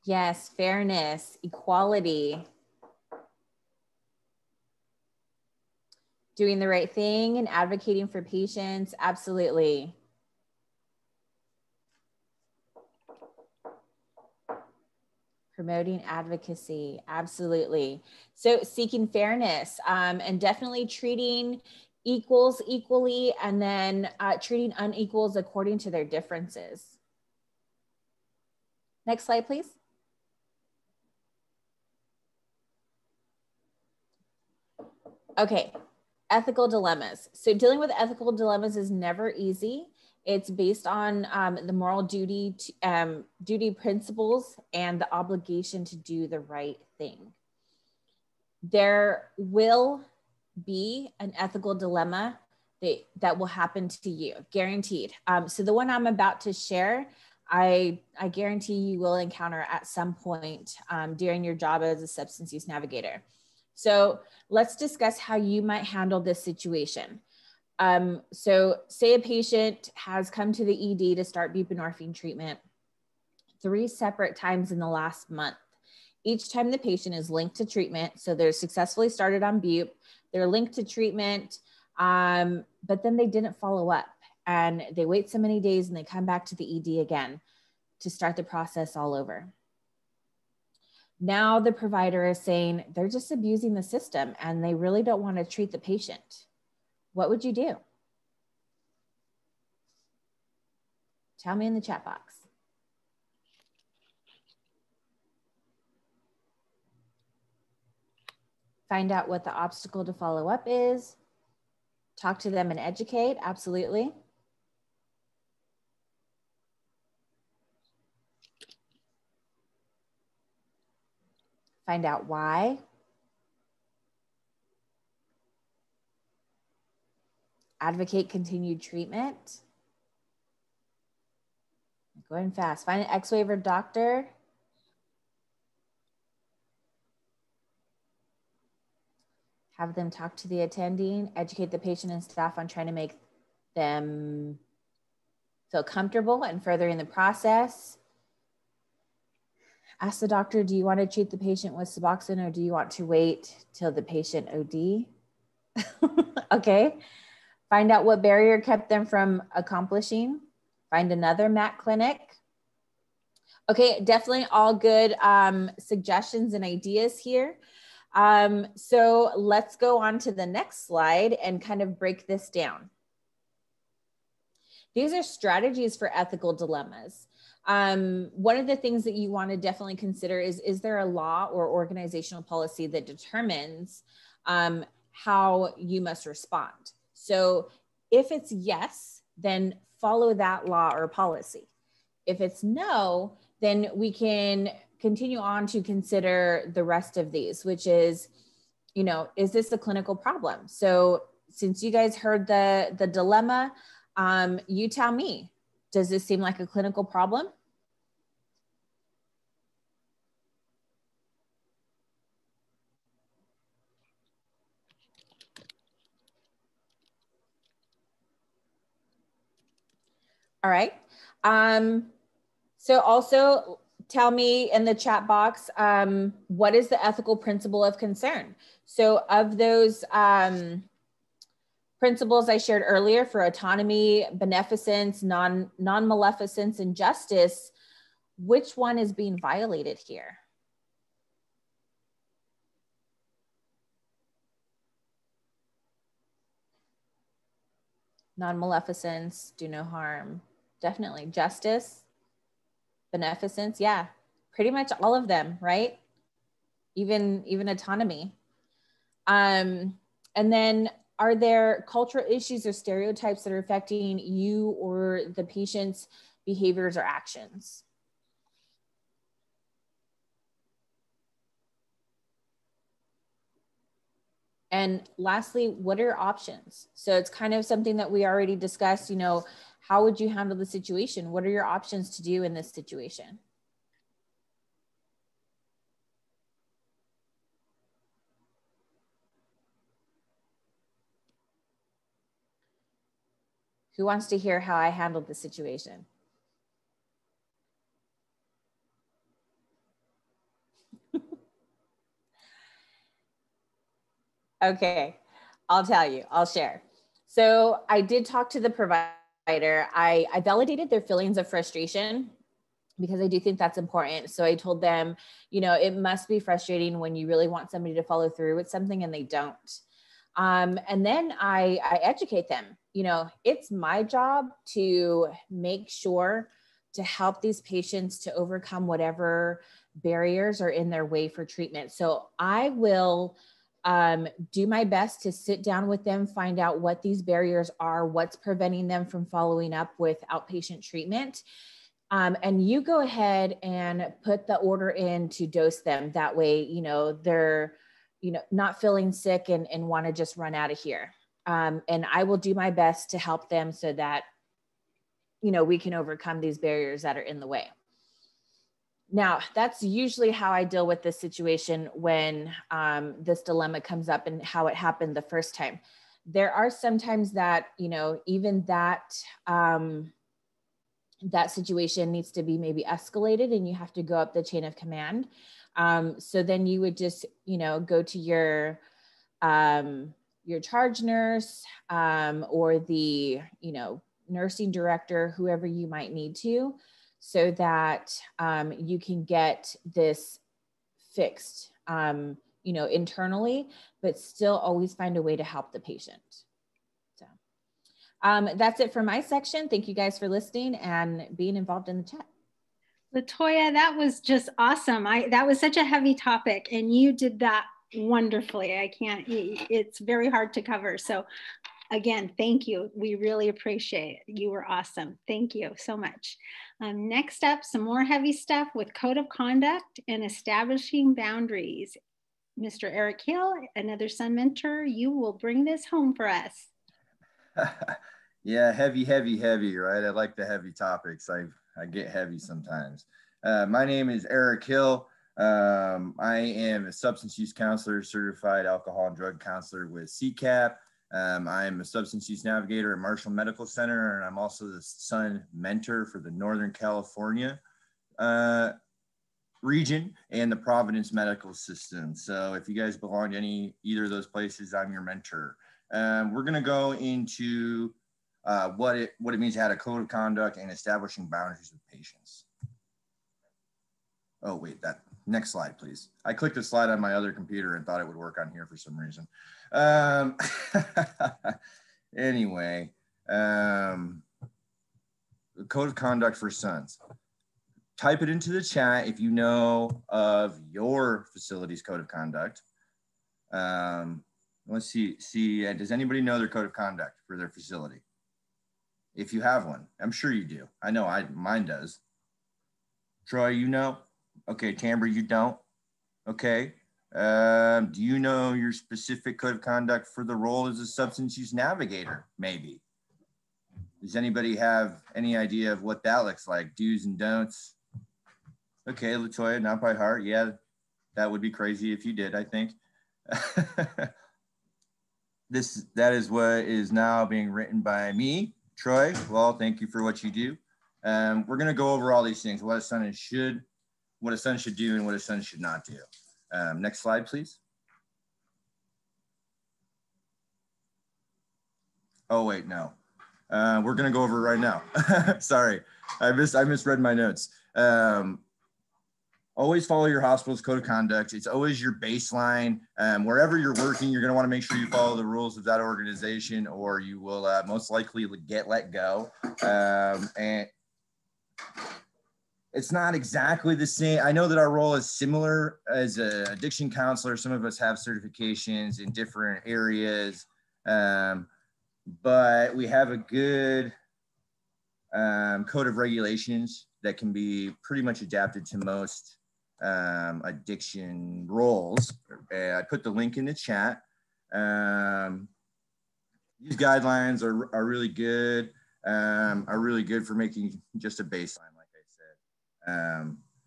Yes, fairness, equality. Doing the right thing and advocating for patients, absolutely. Promoting advocacy, absolutely. So seeking fairness, and definitely treating equals equally, and then treating unequals according to their differences. Next slide, please. Okay, ethical dilemmas. So dealing with ethical dilemmas is never easy. It's based on the moral duty principles and the obligation to do the right thing. There will be an ethical dilemma that will happen to you, guaranteed. So the one I'm about to share, I guarantee you will encounter at some point during your job as a substance use navigator. So let's discuss how you might handle this situation. So say a patient has come to the ED to start buprenorphine treatment 3 separate times in the last month. Each time the patient is linked to treatment, so they're successfully started on bup, they're linked to treatment, but then they didn't follow up, and they wait so many days and they come back to the ED again to start the process all over. Now the provider is saying they're just abusing the system and they really don't want to treat the patient. What would you do? Tell me in the chat box. Find out what the obstacle to follow up is. Talk to them and educate, absolutely. Find out why. Advocate continued treatment. Going fast. Find an X-waiver doctor. Have them talk to the attending, educate the patient and staff on trying to make them feel comfortable and furthering the process. Ask the doctor, do you want to treat the patient with Suboxone or do you want to wait till the patient OD? Okay. Find out what barrier kept them from accomplishing. Find another MAC clinic. Okay, definitely all good suggestions and ideas here. So let's go on to the next slide and kind of break this down. These are strategies for ethical dilemmas. One of the things that you want to definitely consider is there a law or organizational policy that determines how you must respond? So if it's yes, then follow that law or policy. If it's no, then we can continue on to consider the rest of these, which is, you know, is this a clinical problem? So since you guys heard the dilemma, you tell me, does this seem like a clinical problem? All right. So also tell me in the chat box, what is the ethical principle of concern? So of those principles I shared earlier for autonomy, beneficence, non-maleficence, and justice, which one is being violated here? Non-maleficence, do no harm. Definitely. Justice, beneficence, yeah. Pretty much all of them, right? Even autonomy. And then are there cultural issues or stereotypes that are affecting you or the patient's behaviors or actions? And lastly, what are your options? So it's kind of something that we already discussed, you know, how would you handle the situation? What are your options to do in this situation? Who wants to hear how I handled the situation? Okay. I'll tell you, I'll share. So I did talk to the provider. I validated their feelings of frustration because I do think that's important. So I told them, you know, it must be frustrating when you really want somebody to follow through with something and they don't. And then I educate them. You know, it's my job to make sure to help these patients to overcome whatever barriers are in their way for treatment. So I will do my best to sit down with them, find out what these barriers are, what's preventing them from following up with outpatient treatment. And you go ahead and put the order in to dose them. That way, you know, they're, you know, not feeling sick and want to just run out of here. And I will do my best to help them so that, you know, we can overcome these barriers that are in the way. Now, that's usually how I deal with this situation when this dilemma comes up and how it happened the first time. There are sometimes that, you know, even that, that situation needs to be maybe escalated and you have to go up the chain of command. So then you would just, you know, go to your charge nurse or the, you know, nursing director, whoever you might need to, so that you can get this fixed, you know, internally, but still always find a way to help the patient. So that's it for my section. Thank you guys for listening and being involved in the chat. Latoya, that was just awesome. That was such a heavy topic and you did that wonderfully. It's very hard to cover. So again, thank you. We really appreciate it. You were awesome. Thank you so much. Next up, some more heavy stuff with code of conduct and establishing boundaries. Mr. Eric Hill, another Sun mentor, you will bring this home for us. Yeah, heavy, right? I like the heavy topics. I get heavy sometimes. My name is Eric Hill. I am a substance use counselor, certified alcohol and drug counselor with CCAP. I'm a substance use navigator at Marshall Medical Center, and I'm also the Sun mentor for the Northern California region and the Providence Medical System. So if you guys belong to either of those places, I'm your mentor. We're going to go into what it means to have a code of conduct and establishing boundaries with patients. Oh, wait, that next slide, please. I clicked a slide on my other computer and thought it would work on here for some reason. Anyway, the code of conduct for Suns. Type it into the chat if you know of your facility's code of conduct. Let's see, does anybody know their code of conduct for their facility? If you have one, I'm sure you do. I know mine does. Troy, you know? Okay, Tamber, you don't? Okay. Do you know your specific code of conduct for the role as a substance use navigator? Maybe. Does anybody have any idea of what that looks like? Do's and don'ts? Okay, Latoya, not by heart. Yeah, that would be crazy if you did, I think. That is what is now being written by me, Troy. Well, thank you for what you do. We're going to go over all these things, what a Sun should do and what a Sun should not do. Next slide, please. Oh, wait, no. We're going to go over it right now. Sorry, I misread my notes. Always follow your hospital's code of conduct. It's always your baseline. Wherever you're working, you're going to want to make sure you follow the rules of that organization, or you will most likely get let go. And it's not exactly the same. I know that our role is similar as an addiction counselor. Some of us have certifications in different areas, but we have a good code of regulations that can be pretty much adapted to most addiction roles. I put the link in the chat. These guidelines are really good. Are really good for making just a baseline.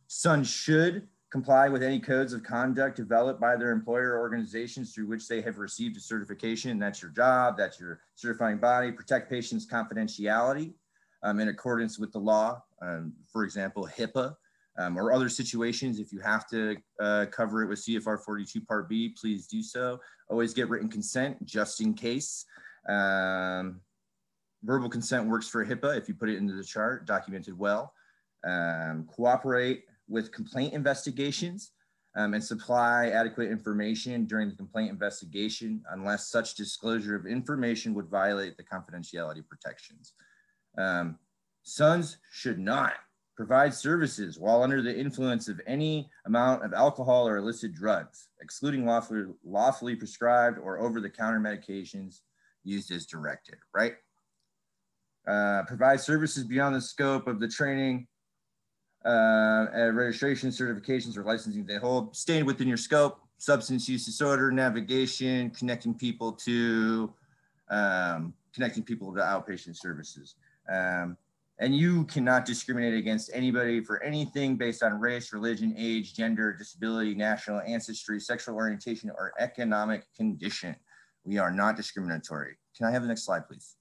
Sun should comply with any codes of conduct developed by their employer or organizations through which they have received a certification. That's your job, that's your certifying body. Protect patients' confidentiality in accordance with the law. For example, HIPAA. or other situations. If you have to cover it with CFR 42 Part B, please do so. Always get written consent just in case. Verbal consent works for HIPAA if you put it into the chart, documented well. Cooperate with complaint investigations and supply adequate information during the complaint investigation unless such disclosure of information would violate the confidentiality protections. Sons should not provide services while under the influence of any amount of alcohol or illicit drugs, excluding lawfully prescribed or over-the-counter medications used as directed, right? Provide services beyond the scope of the training, registration, certifications, or licensing they hold, staying within your scope, substance use disorder, navigation, connecting people to outpatient services. And you cannot discriminate against anybody for anything based on race, religion, age, gender, disability, national ancestry, sexual orientation, or economic condition. We are not discriminatory. Can I have the next slide, please?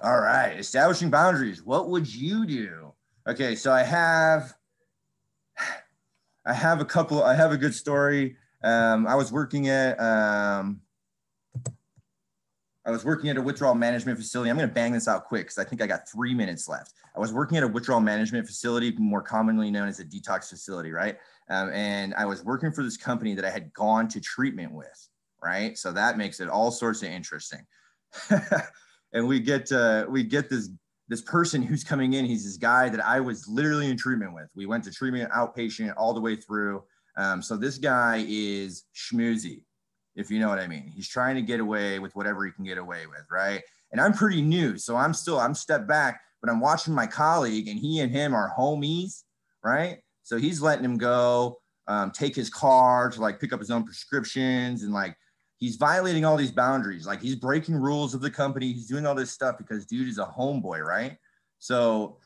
All right, establishing boundaries. What would you do? Okay, so I have a good story. I was working at a withdrawal management facility. I'm going to bang this out quick because I think I got 3 minutes left. I was working at a withdrawal management facility, more commonly known as a detox facility, right? And I was working for this company that I had gone to treatment with, right? So that makes it all sorts of interesting. And we get this person who's coming in. He's this guy that I was literally in treatment with. We went to treatment outpatient all the way through. So this guy is schmoozy, if you know what I mean. He's trying to get away with whatever he can get away with, right? And I'm pretty new, so I'm stepped back, but I'm watching my colleague, and he and him are homies, right? So he's letting him go, take his car to like pick up his own prescriptions, and like he's violating all these boundaries. Like he's breaking rules of the company. He's doing all this stuff because dude is a homeboy, right? So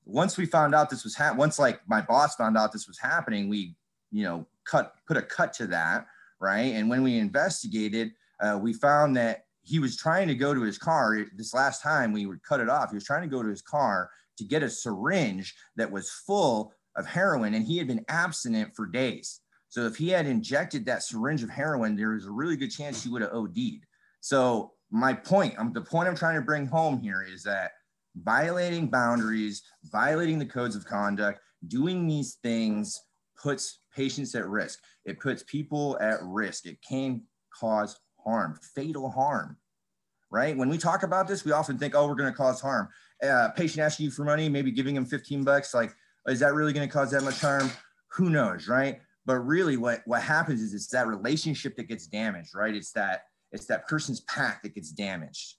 once we found out this was once like my boss found out this was happening, we, put a cut to that, right? And when we investigated, we found that he was trying to go to his car. This last time we would cut it off. He was trying to go to his car to get a syringe that was full of heroin, and he had been abstinent for days. So if he had injected that syringe of heroin, there was a really good chance he would have OD'd. So the point I'm trying to bring home here is that violating boundaries, violating the codes of conduct, doing these things puts patients at risk. It puts people at risk. It can cause harm, fatal harm, right? When we talk about this, we often think, oh, we're going to cause harm. Patient asking you for money, maybe giving him 15 bucks. Like, is that really going to cause that much harm? Who knows, right? But really what happens is it's that relationship that gets damaged, right? It's that person's path that gets damaged.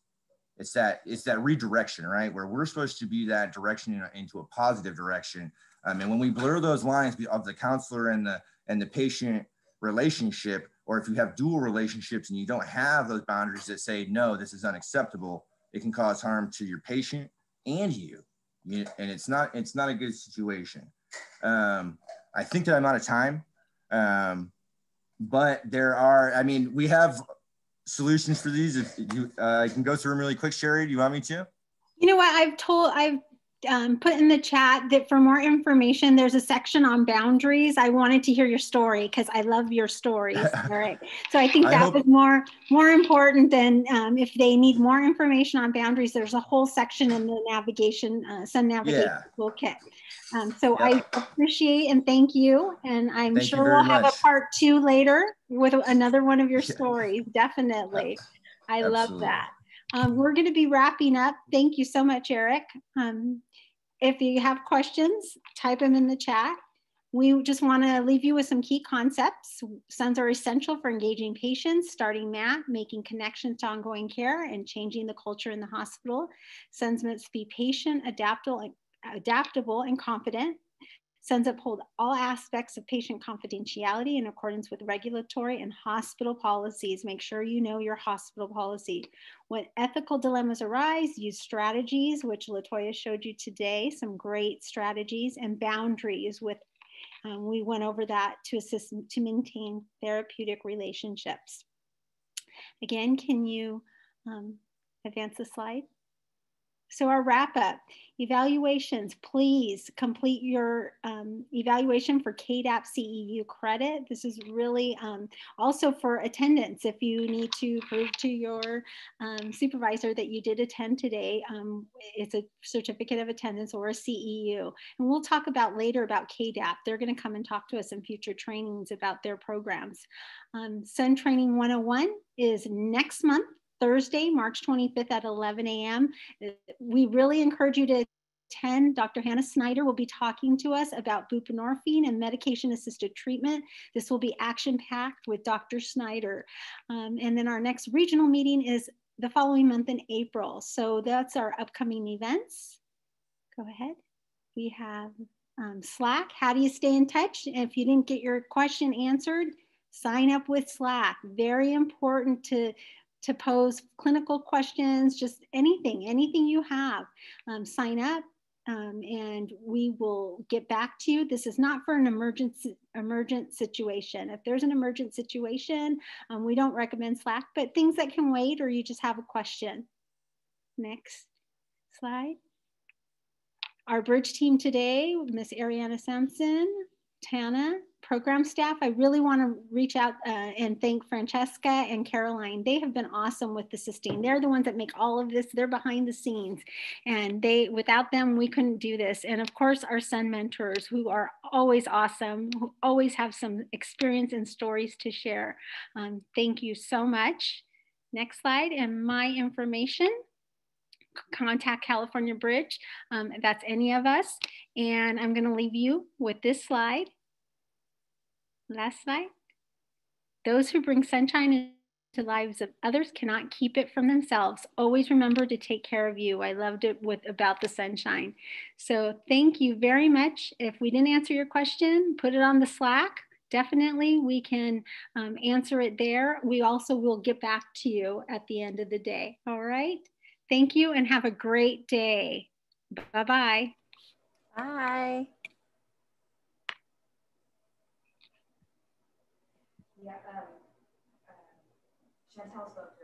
It's that redirection, right? Where we're supposed to be that direction into a positive direction. And when we blur those lines of the counselor and the patient relationship, or if you have dual relationships and you don't have those boundaries that say, no, this is unacceptable, it can cause harm to your patient and you. And it's not a good situation. I think that I'm out of time. But we have solutions for these. If you, I can go through them really quick. Sherry, do you want me to? You know what, I've put in the chat that for more information, there's a section on boundaries. I wanted to hear your story because I love your stories. All right. So I think that was more important than if they need more information on boundaries, there's a whole section in the navigation, Sun Navigation Toolkit. So I appreciate and thank you. And I'm sure we'll have a part 2 later with another one of your stories. Definitely. I love that. We're going to be wrapping up. Thank you so much, Eric. If you have questions, type them in the chat. We just want to leave you with some key concepts. SUNS are essential for engaging patients, starting MAT, making connections to ongoing care, and changing the culture in the hospital. SUNS must be patient, adaptable, and confident. SUNS uphold all aspects of patient confidentiality in accordance with regulatory and hospital policies. Make sure you know your hospital policy. When ethical dilemmas arise, use strategies, which Latoya showed you today, some great strategies, and boundaries. We went over that to assist to maintain therapeutic relationships. Again, can you advance the slide? So our wrap up, evaluations, please complete your evaluation for KDAP CEU credit. This is really also for attendance. If you need to prove to your supervisor that you did attend today, it's a certificate of attendance or a CEU. And we'll talk about later about KDAP. They're going to come and talk to us in future trainings about their programs. Sun Training 101 is next month, Thursday, March 25th at 11 a.m. We really encourage you to attend. Dr. Hannah Snyder will be talking to us about buprenorphine and medication-assisted treatment. This will be action-packed with Dr. Snyder. And then our next regional meeting is the following month in April. So that's our upcoming events. Go ahead. We have Slack. How do you stay in touch? If you didn't get your question answered, sign up with Slack. Very important to pose clinical questions, just anything you have. Sign up and we will get back to you. This is not for an emergent situation. If there's an emergent situation, we don't recommend Slack, but things that can wait or you just have a question. Next slide. Our bridge team today, Miss Ariana Sampson, Tana, program staff. I really want to reach out and thank Francesca and Caroline. They have been awesome with the Sistine. They're the ones that make all of this. They're behind the scenes, and without them, we couldn't do this. And of course, our Sun mentors, who are always awesome, who always have some experience and stories to share. Thank you so much. Next slide, and my information. Contact California Bridge. That's any of us. And I'm going to leave you with this slide. Last slide. Those who bring sunshine into lives of others cannot keep it from themselves. Always remember to take care of you. I loved it about the sunshine. So thank you very much. If we didn't answer your question, put it on the Slack. Definitely we can answer it there. We also will get back to you at the end of the day. All right. Thank you and have a great day. Bye-bye. Bye. Yeah, Chantel's book.